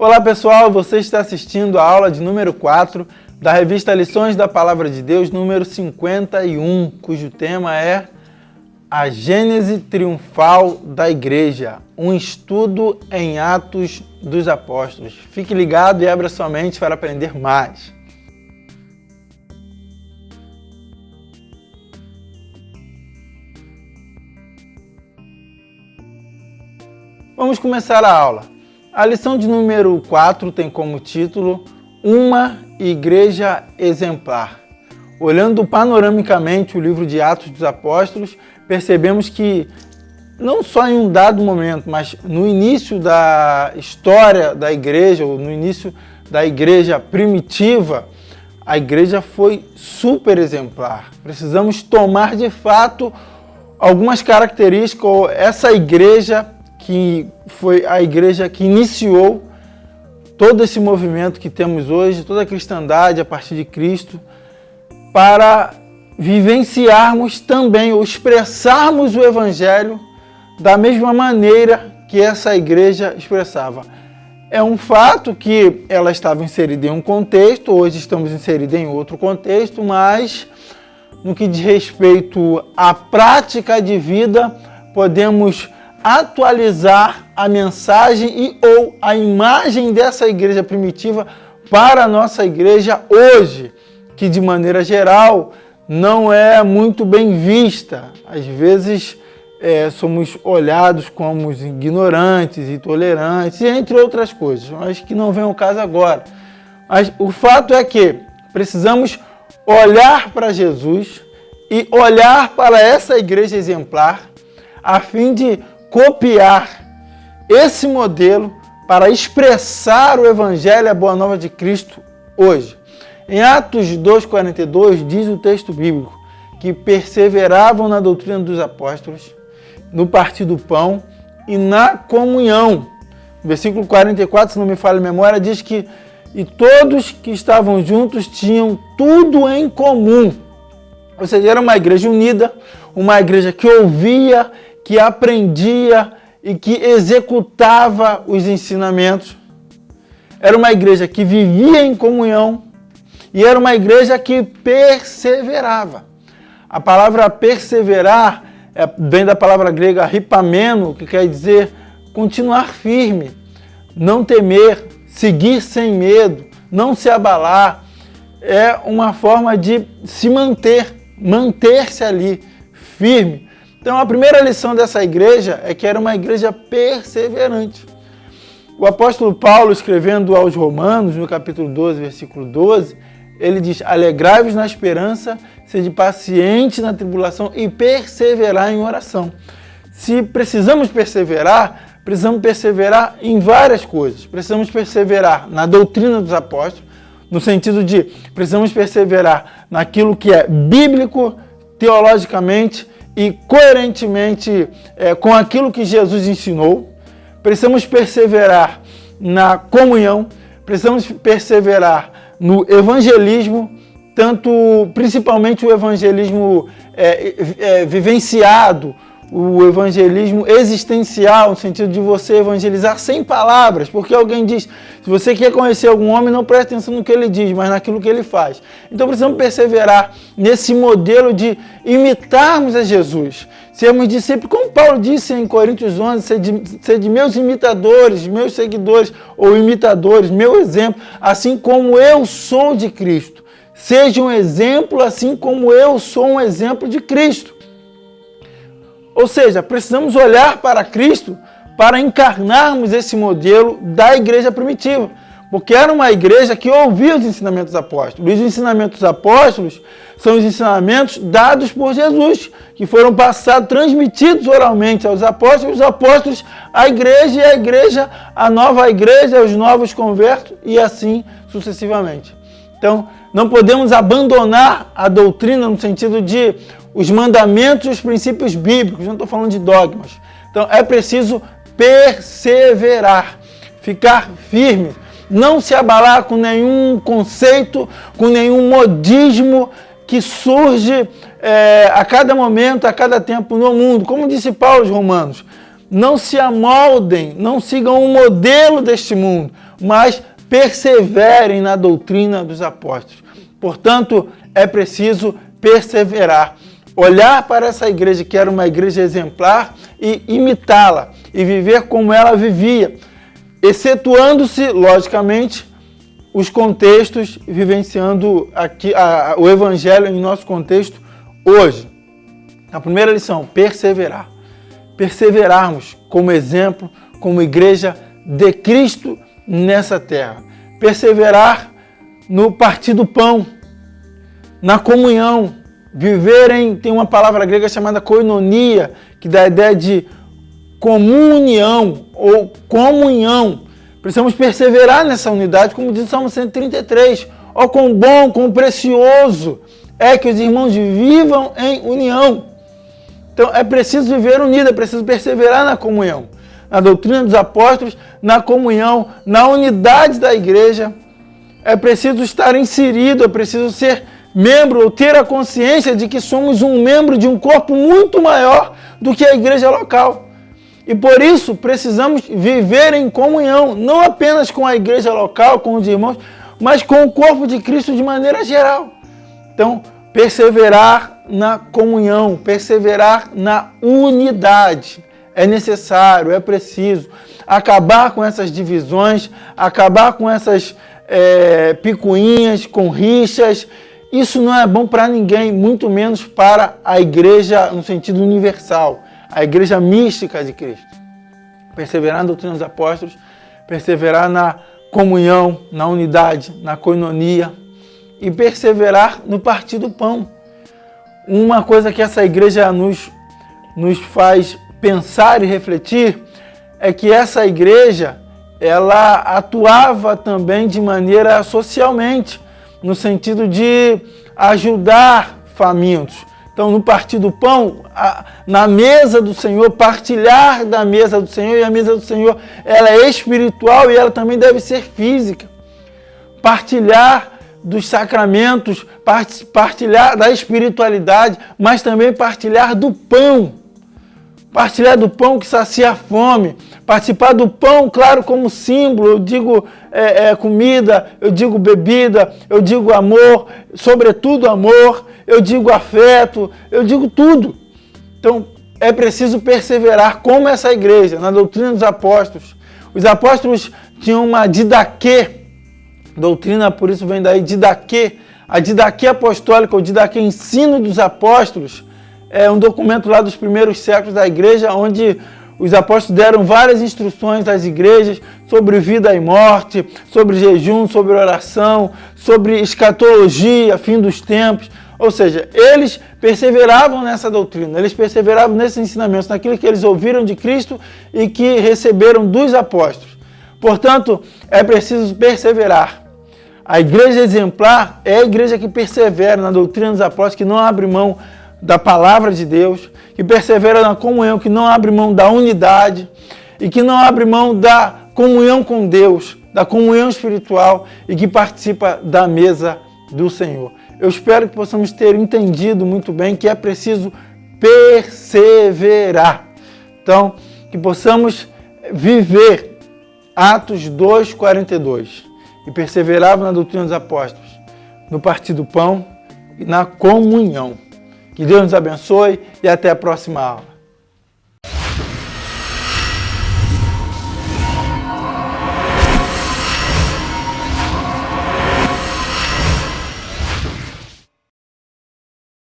Olá pessoal, você está assistindo a aula de número 4 da revista Lições da Palavra de Deus, número 51, cujo tema é A Gênese Triunfal da Igreja, um estudo em Atos dos Apóstolos. Fique ligado e abra sua mente para aprender mais. Vamos começar a aula. A lição de número 4 tem como título Uma Igreja Exemplar. Olhando panoramicamente o livro de Atos dos Apóstolos, percebemos que não só em um dado momento, mas no início da história da igreja, ou no início da igreja primitiva, a igreja foi super exemplar. Precisamos tomar de fato algumas características, ou essa igreja que foi a igreja que iniciou todo esse movimento que temos hoje, toda a cristandade a partir de Cristo, para vivenciarmos também ou expressarmos o Evangelho da mesma maneira que essa igreja expressava. É um fato que ela estava inserida em um contexto, hoje estamos inseridos em outro contexto, mas no que diz respeito à prática de vida, podemos atualizar a mensagem e ou a imagem dessa igreja primitiva para a nossa igreja hoje, que de maneira geral não é muito bem vista. Às vezes somos olhados como ignorantes, intolerantes, entre outras coisas, mas que não vem ao caso agora. Mas o fato é que precisamos olhar para Jesus e olhar para essa igreja exemplar a fim de copiar esse modelo para expressar o Evangelho e a Boa Nova de Cristo hoje. Em Atos 2,42 diz o texto bíblico que perseveravam na doutrina dos apóstolos, no partir do pão e na comunhão. No versículo 44, se não me falha a memória, diz que e todos que estavam juntos tinham tudo em comum. Ou seja, era uma igreja unida, uma igreja que ouvia, que aprendia e que executava os ensinamentos. Era uma igreja que vivia em comunhão e era uma igreja que perseverava. A palavra perseverar vem da palavra grega ripameno, que quer dizer continuar firme, não temer, seguir sem medo, não se abalar. É uma forma de se manter-se ali firme. Então, a primeira lição dessa igreja é que era uma igreja perseverante. O apóstolo Paulo, escrevendo aos Romanos, no capítulo 12, versículo 12, ele diz, alegrai-vos na esperança, sede paciente na tribulação e perseverar em oração. Se precisamos perseverar em várias coisas. Precisamos perseverar na doutrina dos apóstolos, no sentido de precisamos perseverar naquilo que é bíblico, teologicamente, e coerentemente com aquilo que Jesus ensinou. Precisamos perseverar na comunhão, precisamos perseverar no evangelismo, principalmente o evangelismo vivenciado, o evangelismo existencial, no sentido de você evangelizar sem palavras, porque alguém diz, se você quer conhecer algum homem, não preste atenção no que ele diz, mas naquilo que ele faz. Então precisamos perseverar nesse modelo de imitarmos a Jesus, sermos discípulos, como Paulo disse em Coríntios 11, ser de meus imitadores, meus seguidores ou imitadores, meu exemplo, assim como eu sou de Cristo. Seja um exemplo assim como eu sou um exemplo de Cristo. Ou seja, precisamos olhar para Cristo para encarnarmos esse modelo da igreja primitiva. Porque era uma igreja que ouvia os ensinamentos apóstolos. Os ensinamentos apóstolos são os ensinamentos dados por Jesus, que foram passados, transmitidos oralmente aos apóstolos, os apóstolos à igreja, e a igreja, a nova igreja, os novos convertos, e assim sucessivamente. Então, não podemos abandonar a doutrina no sentido de os mandamentos e os princípios bíblicos, não estou falando de dogmas. Então, é preciso perseverar, ficar firme, não se abalar com nenhum conceito, com nenhum modismo que surge a cada momento, a cada tempo no mundo. Como disse Paulo aos Romanos, não se amoldem, não sigam o modelo deste mundo, mas perseverem na doutrina dos apóstolos. Portanto, é preciso perseverar. Olhar para essa igreja, que era uma igreja exemplar, e imitá-la, e viver como ela vivia, excetuando-se, logicamente, os contextos, vivenciando aqui o evangelho em nosso contexto hoje. A primeira lição, perseverar. Perseverarmos como exemplo, como igreja de Cristo nessa terra. Perseverar no partir do pão, na comunhão, tem uma palavra grega chamada koinonia, que dá a ideia de comunhão ou comunhão. Precisamos perseverar nessa unidade, como diz o Salmo 133. Ó, quão bom, quão precioso é que os irmãos vivam em união. Então é preciso viver unido, é preciso perseverar na comunhão, na doutrina dos apóstolos, na comunhão, na unidade da igreja. É preciso estar inserido, é preciso ser membro ou ter a consciência de que somos um membro de um corpo muito maior do que a igreja local. E por isso precisamos viver em comunhão, não apenas com a igreja local, com os irmãos, mas com o corpo de Cristo de maneira geral. Então, perseverar na comunhão, perseverar na unidade. É necessário, é preciso acabar com essas divisões, acabar com essas picuinhas, com rixas. Isso não é bom para ninguém, muito menos para a igreja no sentido universal, a igreja mística de Cristo. Perseverar na doutrina dos apóstolos, perseverar na comunhão, na unidade, na koinonia e perseverar no partir do pão. Uma coisa que essa igreja nos faz pensar e refletir é que essa igreja, ela atuava também de maneira socialmente, no sentido de ajudar famintos. Então, no partir do pão, na mesa do Senhor, partilhar da mesa do Senhor, e a mesa do Senhor, ela é espiritual e ela também deve ser física. Partilhar dos sacramentos, partilhar da espiritualidade, mas também partilhar do pão. Partilhar do pão que sacia a fome, participar do pão, claro, como símbolo, eu digo comida, eu digo bebida, eu digo amor, sobretudo amor, eu digo afeto, eu digo tudo. Então, é preciso perseverar como essa igreja, na doutrina dos apóstolos. Os apóstolos tinham uma didaquê, doutrina, por isso vem daí didaquê, a didaquê apostólica, o didaquê ensino dos apóstolos, é um documento lá dos primeiros séculos da igreja, onde os apóstolos deram várias instruções às igrejas sobre vida e morte, sobre jejum, sobre oração, sobre escatologia, fim dos tempos. Ou seja, eles perseveravam nessa doutrina, eles perseveravam nesses ensinamentos, naquilo que eles ouviram de Cristo e que receberam dos apóstolos. Portanto, é preciso perseverar. A igreja exemplar é a igreja que persevera na doutrina dos apóstolos, que não abre mão da palavra de Deus, que persevera na comunhão, que não abre mão da unidade e que não abre mão da comunhão com Deus, da comunhão espiritual e que participa da mesa do Senhor. Eu espero que possamos ter entendido muito bem que é preciso perseverar. Então, que possamos viver Atos 2:42 e perseveravam na doutrina dos apóstolos, no partir do pão e na comunhão. Que Deus nos abençoe e até a próxima aula.